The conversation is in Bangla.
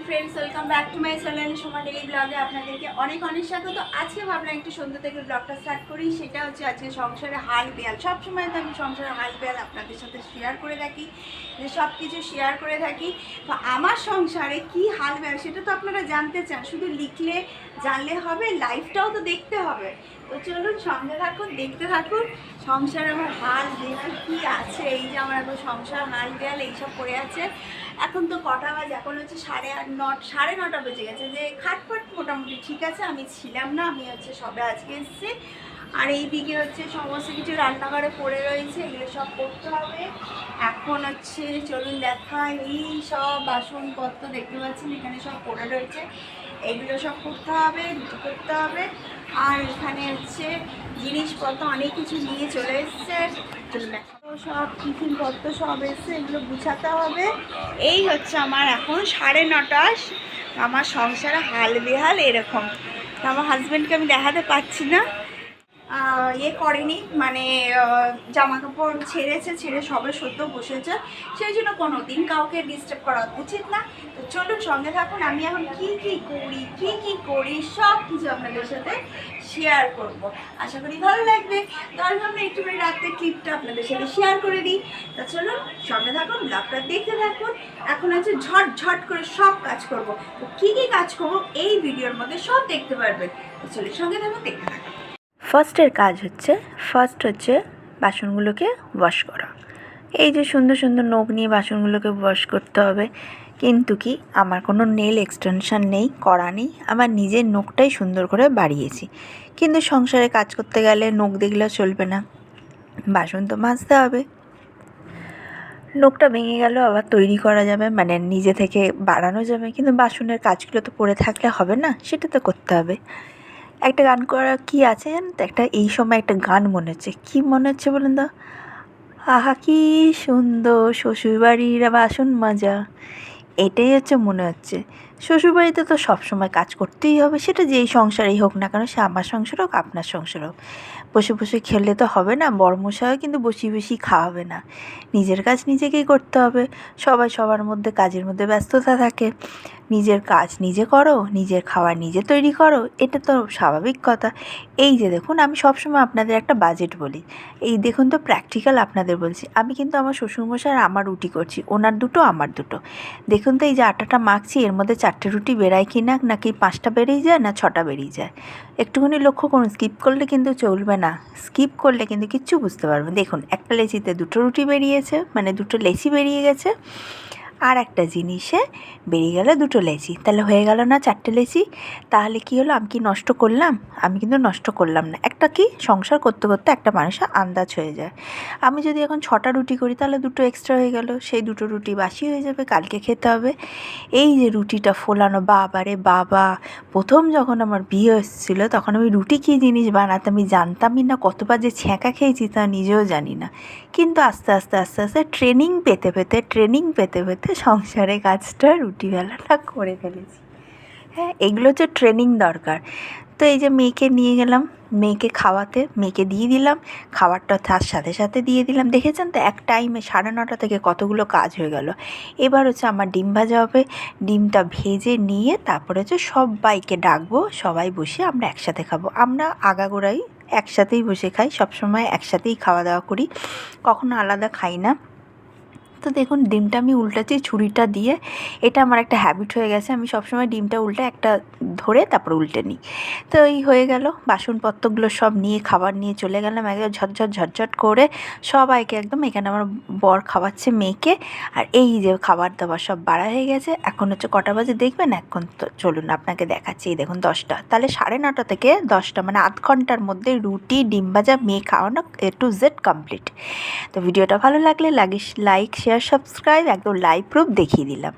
Friends, welcome back to my channel Soma daily ব্লগে আপনাদেরকে অনেক অনেক স্বাগত। আজকে ভাবলাম একটু সন্ধ্যা থেকে ব্লগটা স্টার্ট করি। সেটা হচ্ছে আজকে সংসারে হাল বেয়াল। সবসময় তো আমি সংসারে হাল বেয়াল আপনাদের সাথে শেয়ার করে থাকি, যে সব কিছু শেয়ার করে থাকি। তো আমার সংসারে কি হাল বেয়াল সেটা তো আপনারা জানতে চান। শুধু লিখলে জানলে হবে, লাইফটাও তো দেখতে হবে। তো চলুন সঙ্গে থাকুন, দেখতে থাকুন সংসারে আমার হাল বেয়াল কী আছে। এই যে আমার এখন সংসার হাল বেয়াল এইসব পড়ে আছে। এখন তো কটা বাজে, এখন হচ্ছে 8:30 9:30 বেজে গেছে। যে খাটপাট মোটামুটি ঠিক আছে, আমি ছিলাম না, আমি হচ্ছে সবে আজকে এসেছি। আর এইদিকে হচ্ছে সমস্ত কিছু রান্নাঘরে পড়ে রয়েছে, এগুলো সব করতে হবে। এখন হচ্ছে চলুন দেখাই, এই সব বাসনপত্র দেখতে পাচ্ছেন এখানে সব পড়ে রয়েছে, এগুলো সব করতে হবে, রুটি করতে হবে। আর এখানে হচ্ছে জিনিসপত্র অনেক কিছু নিয়ে চলে এসছে, চলুন দেখা। সব টিফিনপত্র সব এসছে, এগুলো গুছাতে হবে। এই হচ্ছে আমার এখন 9:30। আমার সংসারে হাল বেহাল এরকম। আমার হাজব্যান্ডকে আমি দেখাতে পাচ্ছি না, করেনি, মানে জামা কাপড় ছেড়ে সবে সদ্য বসেছে, সেই জন্য কোনো দিন কাউকে ডিস্টার্ব করা উচিত না। তো চলুন সঙ্গে থাকুন, আমি এখন কি করি সব কিছু আপনাদের সাথে শেয়ার করব। আশা করি ভালো লাগবে। তাহলে আমরা একটুখানি রাত্রের ক্লিপটা আপনাদের সাথে শেয়ার করে দিই। তো চলুন সঙ্গে থাকুন, ব্লগটা দেখতে থাকুন। এখন আছে ঝট করে সব কাজ করব। তো কী কাজ করবো এই ভিডিওর মধ্যে সব দেখতে পারবেন। তো চলুন সঙ্গে থাকুন, দেখতে থাকুন। ফার্স্ট হচ্ছে বাসনগুলোকে ওয়াশ করা। এই যে সুন্দর সুন্দর নখ নিয়ে বাসনগুলোকে ওয়াশ করতে হবে। কিন্তু কি আমার কোনো নেল এক্সটেনশন নেই, করা নেই, আমার নিজের নখটাই সুন্দর করে বাড়িয়েছি। কিন্তু সংসারে কাজ করতে গেলে নখ দেখলেও চলবে না, বাসন তো মাজতে হবে। নখটা ভেঙে গেল আবার তৈরি করা যাবে, মানে নিজে থেকে বাড়ানো যাবে, কিন্তু বাসনের কাজগুলো তো পড়ে থাকলে হবে না, সেটা তো করতে হবে। একটা গান করা কি আছে জানেন তো, এই সময় একটা গান মনে হচ্ছে। কী মনে হচ্ছে বলুন তো? আহা কি সুন্দর শ্বশুরবাড়ির বাসন মাজা, এটাই হচ্ছে মনে হচ্ছে। শ্বশুরবাড়িতে তো সবসময় কাজ করতেই হবে, সেটা যেই সংসারেই হোক না কেন, সে আমার সংসার হোক আপনার সংসার হোক। বসে বসে খেলে তো হবে না, বড়মশাইও কিন্তু বসি খাওয়াবে না। নিজের কাজ নিজেকেই করতে হবে। সবাই সবার মধ্যে কাজের মধ্যে ব্যস্ততা থাকে। নিজের কাজ নিজে করো, নিজের খাবার নিজে তৈরি করো, এটা তো স্বাভাবিক কথা। এই যে দেখুন, আমি সবসময় আপনাদের একটা বাজেট বলি, এই দেখুন তো প্র্যাকটিক্যাল আপনাদের বলছি। আমি কিন্তু আমার শ্বশুরমশাই আর আমার রুটি করছি, ওনার দুটো আমার দুটো। দেখুন তো এই যে আটাটা মাখছি, এর মধ্যে 4টে রুটি বেরায় কি না, নাকি 5টা বেরিয়ে যায়, না 6টা বেরিয়ে যায়। একটুখানি লক্ষ্য করুন, স্কিপ করলে কিন্তু চলবে না, স্কিপ করলে কিন্তু কিচ্ছু বুঝতে পারবেন। দেখুন একটা লেচিতে 2টো রুটি বেরিয়েছে, মানে 2টো লেচি বেরিয়ে গেছে। আর একটা জিনিসে বেরিয়ে গেল 2টো লেচি, তাহলে হয়ে গেল না 4টে লেচি। তাহলে কি হলো, আমি কি নষ্ট করলাম? আমি কিন্তু নষ্ট করলাম না। একটা কি, সংসার করতে করতে একটা মানুষের আন্দাজ হয়ে যায়। আমি যদি এখন 6টা রুটি করি, তাহলে 2টো এক্সট্রা হয়ে গেল, সেই 2টো রুটি বাসি হয়ে যাবে, কালকে খেতে হবে। এই যে রুটিটা ফোলানো, বাবা রে বাবা, প্রথম যখন আমার বিয়ে এসেছিলো তখন আমি রুটি কী জিনিস বানাতে আমি জানতামই না, কতবার যে ছ্যাঁকা খেয়েছি তা নিজেও জানি না। কিন্তু আস্তে আস্তে ট্রেনিং পেতে সংসারে কাজটা, রুটি বেলাটা করে ফেলেছি। হ্যাঁ, এগুলো হচ্ছে ট্রেনিং দরকার। তো এই যে মেয়েকে নিয়ে গেলাম, মেয়েকে খাওয়াতে, মেয়েকে দিয়ে দিলাম খাবারটা, তার সাথে সাথে দিয়ে দিলাম। দেখেছেন তো এক টাইমে 9:30 থেকে কতগুলো কাজ হয়ে গেল। এবার হচ্ছে আমার ডিম ভাজা হবে, ডিমটা ভেজে নিয়ে তারপরে হচ্ছে সবাইকে ডাকবো, সবাই বসে আমরা একসাথে খাবো। আমরা আগাগোড়াই একসাথেই বসে খাই, সবসময় একসাথেই খাওয়া দাওয়া করি, কখনো আলাদা খাই না। তো দেখুন ডিমটা আমি উল্টাচ্ছি ছুরিটা দিয়ে, এটা আমার একটা হ্যাবিট হয়ে গেছে, আমি সবসময় ডিমটা উল্টে একটা ধরে তারপর উল্টে নিই। তো এই হয়ে গেল, বাসনপত্রগুলো সব নিয়ে খাবার নিয়ে চলে গেলাম একদম ঝটঝট করে সবাইকে। একদম এখানে আমার বর খাওয়াচ্ছে মেয়েকে, আর এই যে খাবার দাবার সব বাড়া হয়ে গেছে। এখন হচ্ছে কটা বাজে দেখবেন, এখন তো চলুন আপনাকে দেখাচ্ছি। এই দেখুন 10টা, তাহলে 9:30 থেকে 10টা, মানে আধ ঘন্টার মধ্যে রুটি ডিম ভাজা মেয়ে খাওয়ানো A to Z কমপ্লিট। তো ভিডিওটা ভালো লাগলে লাইক শেয়ার সাবস্ক্রাইব, একদম লাইভ প্রুফ দেখিয়ে দিলাম।